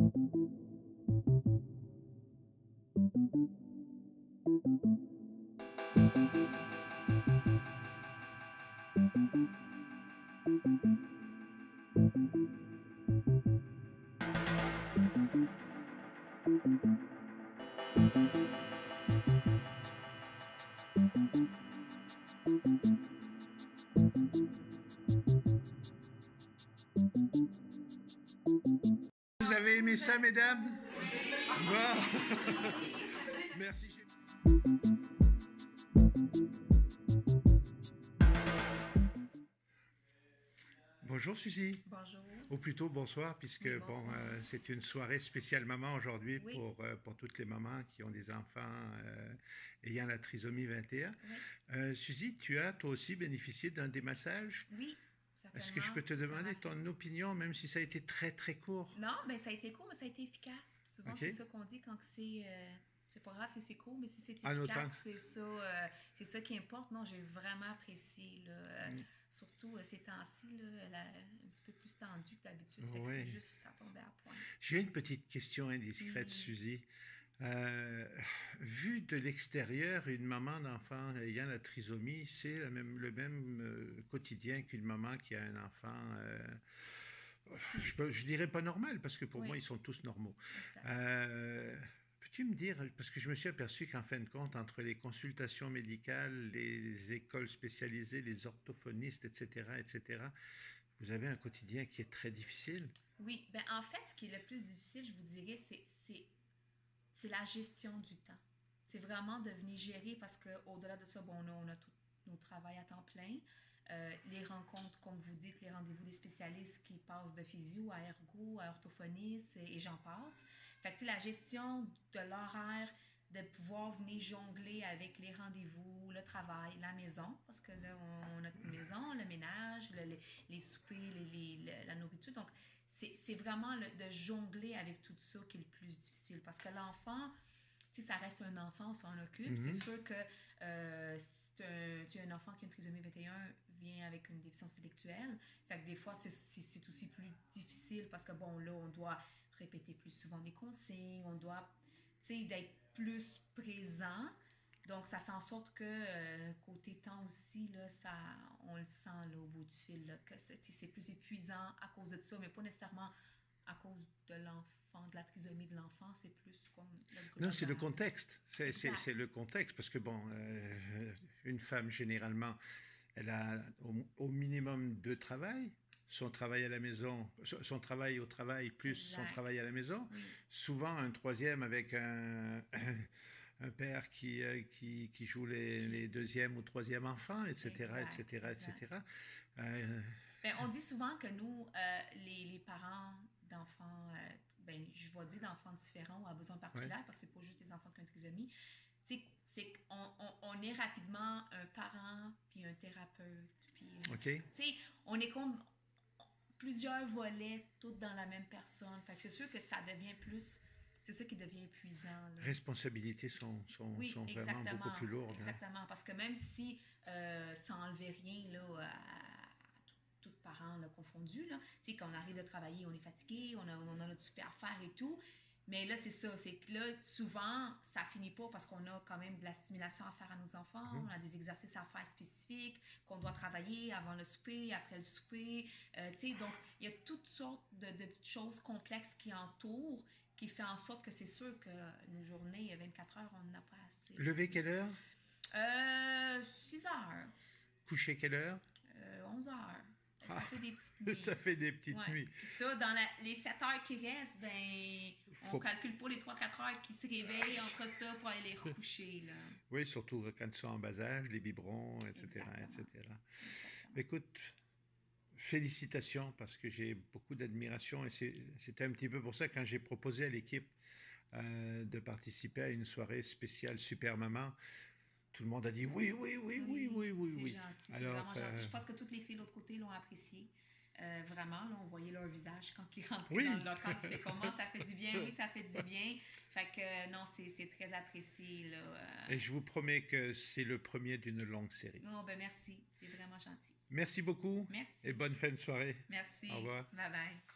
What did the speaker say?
Vous avez aimé ça, mesdames? Bon. Merci. Bonjour Suzy. Bonjour. Ou plutôt bonsoir, puisque Oui, bonsoir. c'est une soirée spéciale maman aujourd'hui Oui. pour toutes les mamans qui ont des enfants ayant la trisomie 21. Oui. Suzy, tu as toi aussi bénéficié d'un démassage? Oui, Est-ce que je peux te certainement. Ça demander m'a ton fait... opinion, même si ça a été très très court? Non, mais ça a été court, mais ça a été efficace. Souvent, Ok. c'est ça qu'on dit quand c'est pas grave si c'est court, mais si c'est En autant efficace, c'est ça qui importe. Non, j'ai vraiment apprécié, là, surtout ces temps-ci, là, elle a un petit peu plus tendu que d'habitude. Fait que Oui. c'était juste, ça tombait à point. J'ai une petite question indiscrète, Oui. Suzy. Vu de l'extérieur, une maman d'enfant ayant la trisomie, c'est le même quotidien qu'une maman qui a un enfant, je dirais pas normal, parce que pour Oui. moi, ils sont tous normaux. Exact. Peux-tu me dire, parce que je me suis aperçu qu'en fin de compte, entre les consultations médicales, les écoles spécialisées, les orthophonistes, etc., vous avez un quotidien qui est très difficile? Oui, ben en fait, ce qui est le plus difficile, je vous dirais, c'est la gestion du temps. C'est vraiment de venir gérer parce qu'au-delà de ça, bon, on a tout nos travail à temps plein. Les rencontres, comme vous dites, les rendez-vous des spécialistes qui passent de physio à ergo, à orthophoniste et j'en passe. Fait que la gestion de l'horaire, de pouvoir venir jongler avec les rendez-vous, le travail, la maison, parce que là, on a notre maison, le ménage, les soupers, la nourriture. Donc, c'est vraiment de jongler avec tout ça qui est le plus difficile. Parce que l'enfant, si ça reste un enfant, on s'en occupe. C'est sûr que tu as un enfant qui a une trisomie 21, vient avec une déficience intellectuelle. Fait que des fois, c'est aussi plus difficile parce que, bon, là, on doit répéter plus souvent des consignes, on doit, d'être plus présent. Donc, ça fait en sorte que côté temps aussi, là, on le sent là, au bout du fil, là, que c'est plus épuisant à cause de ça, mais pas nécessairement à cause de l'enfant, de la trisomie de l'enfant, c'est plus comme le global. Non, c'est le contexte. Exact. C'est le contexte, parce que, bon, une femme, généralement, elle a au minimum 2 travails. Son travail à la maison, son travail au travail plus son Exact. travail à la maison. Oui. Souvent un troisième avec un père qui joue les deuxième ou troisième enfants, etc., Exact, etc., exact. etc. On dit souvent que nous, les parents d'enfants, je vais dire d'enfants différents ou à besoins particuliers, Ouais. parce que c'est pas juste des enfants qui ont une trisomie, c'est qu'on est rapidement un parent, puis un thérapeute, puis OK. on est comme plusieurs volets, toutes dans la même personne. Fait que c'est sûr que ça devient plus... C'est ça qui devient épuisant. Là. Responsabilités sont Oui, vraiment beaucoup plus lourdes. exactement. Hein? Parce que même si ça n'enlevait rien là, à tous parents là, confondus, là, quand on arrive de travailler, on est fatigué, on a notre super affaire et tout. Mais là, c'est ça. C'est que là, souvent, ça finit pas parce qu'on a quand même de la stimulation à faire à nos enfants. On a des exercices à faire spécifiques qu'on doit travailler avant le souper, après le souper. Donc, il y a toutes sortes de petites choses complexes qui entourent, qui fait en sorte que c'est sûr que nos journées, 24 heures, on n'en a pas assez. Lever quelle heure? 6 heures. Coucher quelle heure? 11 heures. Ça fait des petites nuits. Ça fait des petites Ouais. nuits. Puis ça, dans les 7 heures qui restent, on calcule pas les 3-4 heures qui se réveillent entre ça pour aller les recoucher. Là. Oui, surtout quand ils sont en bas âge, les biberons, etc. Exactement. Exactement. Écoute, félicitations, parce que j'ai beaucoup d'admiration et c'était un petit peu pour ça quand j'ai proposé à l'équipe de participer à une soirée spéciale Super Maman. Tout le monde a dit oui. C'est gentil, c'est vraiment gentil. Je pense que toutes les filles de l'autre côté l'ont apprécié. Vraiment, là, on voyait leur visage quand ils rentraient dans le local. C'était comment ça fait du bien? Oui, ça fait du bien. Fait que non, c'est très apprécié. Là, Et je vous promets que c'est le premier d'une longue série. Oh, merci. C'est vraiment gentil. Merci beaucoup. Merci. Et bonne fin de soirée. Merci. Au revoir. Bye bye.